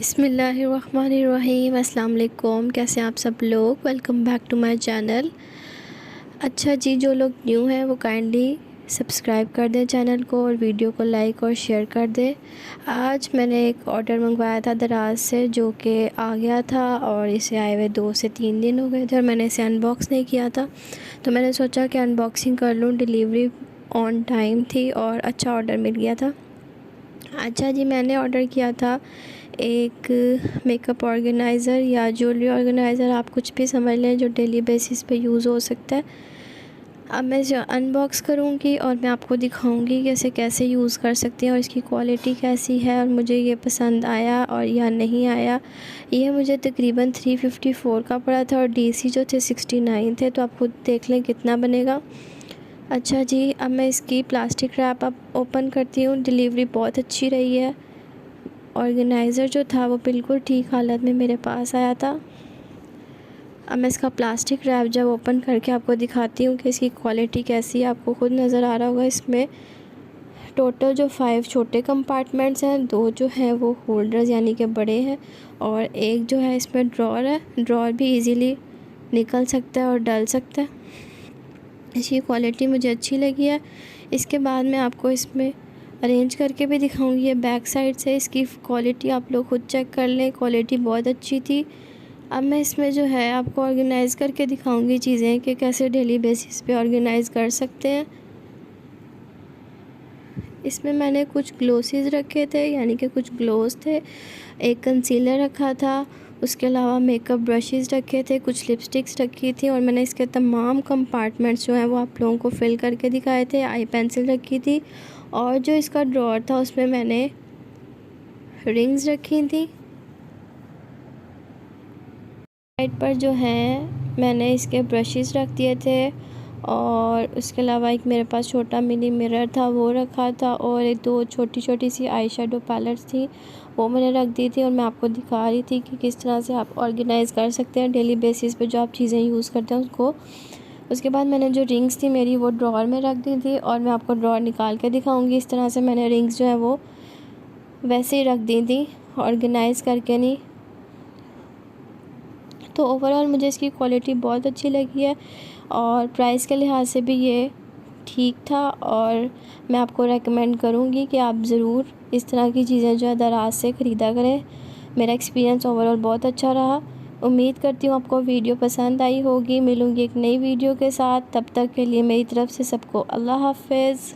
बिस्मिल्लाहिर्रहमानिर्रहीम। अस्सलाम वालेकुम। कैसे हैं आप सब लोग? Welcome back to my channel. अच्छा जी, जो लोग न्यू हैं वो काइंडली सब्सक्राइब कर दें चैनल को और वीडियो को लाइक और शेयर कर दें। आज मैंने एक ऑर्डर मंगवाया था दराज से, जो कि आ गया था और इसे आए हुए 2 से 3 दिन हो गए थे और मैंने इसे अनबॉक्स नहीं किया था, तो मैंने सोचा कि अनबॉक्सिंग कर लूँ। डिलीवरी ऑन टाइम थी और अच्छा ऑर्डर मिल गया था। अच्छा जी, मैंने ऑर्डर किया था एक मेकअप ऑर्गेनाइज़र या ज्वेलरी ऑर्गेनाइज़र, आप कुछ भी समझ लें, जो डेली बेसिस पे यूज़ हो सकता है। अब मैं इसे अनबॉक्स करूँगी और मैं आपको दिखाऊँगी कि इसे कैसे यूज़ कर सकते हैं और इसकी क्वालिटी कैसी है और मुझे ये पसंद आया और या नहीं आया। ये मुझे तकरीबन 354 का पड़ा था और डीसी जो थे 69 थे, तो आप खुद देख लें कितना बनेगा। अच्छा जी, अब मैं इसकी प्लास्टिक रैप अब ओपन करती हूँ। डिलीवरी बहुत अच्छी रही है। ऑर्गेनाइज़र जो था वो बिल्कुल ठीक हालत में मेरे पास आया था। अब मैं इसका प्लास्टिक रैप जब ओपन करके आपको दिखाती हूँ कि इसकी क्वालिटी कैसी है। आपको खुद नज़र आ रहा होगा, इसमें टोटल जो 5 छोटे कंपार्टमेंट्स हैं, 2 जो हैं वो होल्डर्स यानी कि बड़े हैं और एक जो है इसमें ड्रॉर है। ड्रॉर भी इजीली निकल सकता है और डल सकता है। इसकी क्वालिटी मुझे अच्छी लगी है। इसके बाद मैं आपको इसमें अरेंज करके भी दिखाऊंगी। ये बैक साइड से इसकी क्वालिटी आप लोग खुद चेक कर लें, क्वालिटी बहुत अच्छी थी। अब मैं इसमें जो है आपको ऑर्गेनाइज़ करके दिखाऊंगी चीज़ें कि कैसे डेली बेसिस पे ऑर्गेनाइज़ कर सकते हैं। इसमें मैंने कुछ ग्लोसेस रखे थे, यानी कि कुछ ग्लोस थे, एक कंसीलर रखा था, उसके अलावा मेकअप ब्रशेस रखे थे, कुछ लिपस्टिक्स रखी थी और मैंने इसके तमाम कंपार्टमेंट्स जो हैं वो आप लोगों को फिल करके दिखाए थे। आई पेंसिल रखी थी और जो इसका ड्रॉर था उसमें मैंने रिंग्स रखी थी। साइड पर जो है मैंने इसके ब्रशेस रख दिए थे और उसके अलावा एक मेरे पास छोटा मिनी मिरर था वो रखा था और एक 2 छोटी छोटी सी आई शेडो पैलेट्स थी वो मैंने रख दी थी और मैं आपको दिखा रही थी कि किस तरह से आप ऑर्गेनाइज़ कर सकते हैं डेली बेसिस पे जो आप चीज़ें यूज़ करते हैं उसको। उसके बाद मैंने जो रिंग्स थी मेरी वो ड्रॉर में रख दी थी और मैं आपको ड्रॉर निकाल के दिखाऊंगी। इस तरह से मैंने रिंग्स जो है वो वैसे ही रख दी थी, ऑर्गेनाइज़ करके नहीं। तो ओवरऑल मुझे इसकी क्वालिटी बहुत अच्छी लगी है और प्राइस के लिहाज से भी ये ठीक था और मैं आपको रेकमेंड करूँगी कि आप ज़रूर इस तरह की चीज़ें जो है दराज से ख़रीदा करें। मेरा एक्सपीरियंस ओवरऑल बहुत अच्छा रहा। उम्मीद करती हूँ आपको वीडियो पसंद आई होगी। मिलूँगी एक नई वीडियो के साथ, तब तक के लिए मेरी तरफ़ से सबको अल्लाह हाफ़िज़।